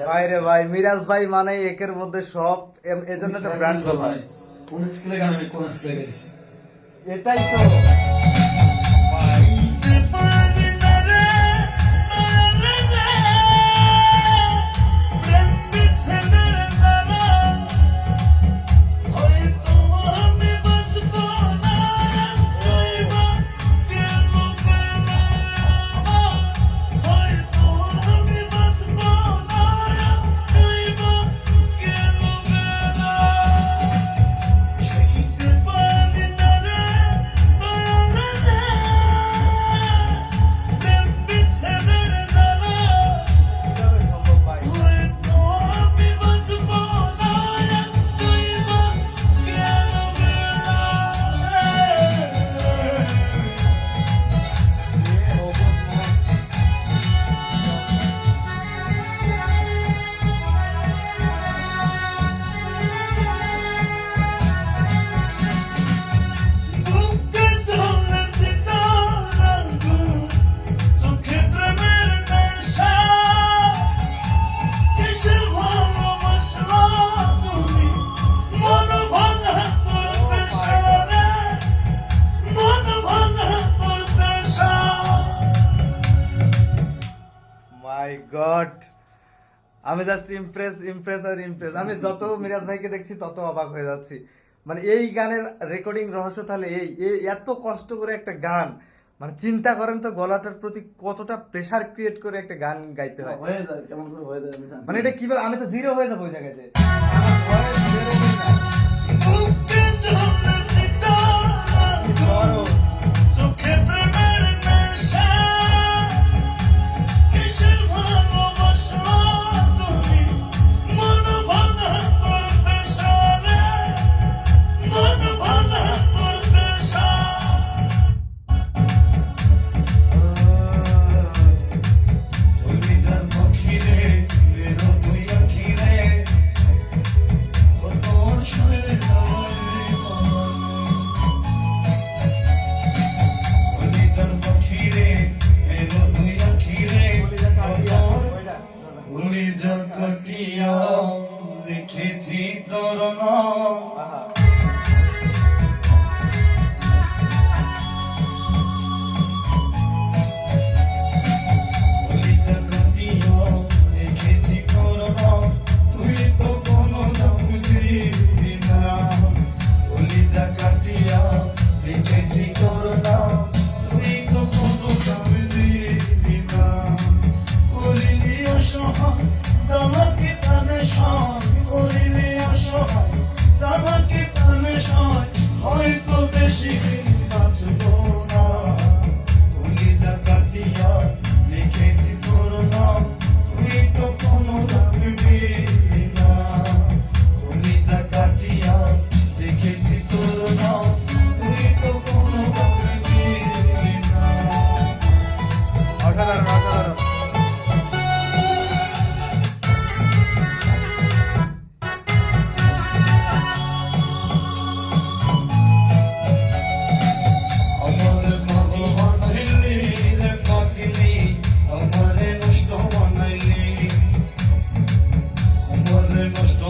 ভাই রে ভাই, মিরাজ ভাই মানে একের মধ্যে সব, এজন্য তো ব্র্যান্ড ভাই। কোন স্কুলে গান, আমি কোন স্কুলে গেছি, এটাই তো মাই গড, আমি জাস্ট ইমপ্রেস। আমি যত মিরাজ ভাইকে দেখছি তত অবাক হয়ে যাচ্ছি। মানে এই গানের রেকর্ডিং রহস্য তাহলে এই এত কষ্ট করে একটা গান, মানে চিন্তা করেন তো গলাটার প্রতি কতটা প্রেসার ক্রিয়েট করে একটা গান গাইতে হয়। হয়ে যায় কেমন করে হয়ে যায় আমি জানি। মানে এটা কিভাবে, আমি তো জিরো হয়ে যাবো ওই জায়গায় যে আমার ভয়েস বেরোবেই না। লিখেছি তোর নাম, লিখেছি তোর নাম, তুই তো কোনো দাম দিবি না। কলিজা কাটিয়া লিখেছি তোর নাম, তুই তো কোনো দাম দিবি না। করিলি অসহায় আমাকে প্রাণে সয়, করিলি অসহায় আমাকে প্রাণে সয়, হয়তো বেশি দিন বাঁচব না। কলিজা কাটিয়া লিখেছি তোর নাম, তুই তো কোনো দাম দিবি না। কলিজা কাটিয়া লিখেছি তোর নাম, তুই তো কোনো দাম দিবি না। অসাধারণ অসাধারণ। নষ্ট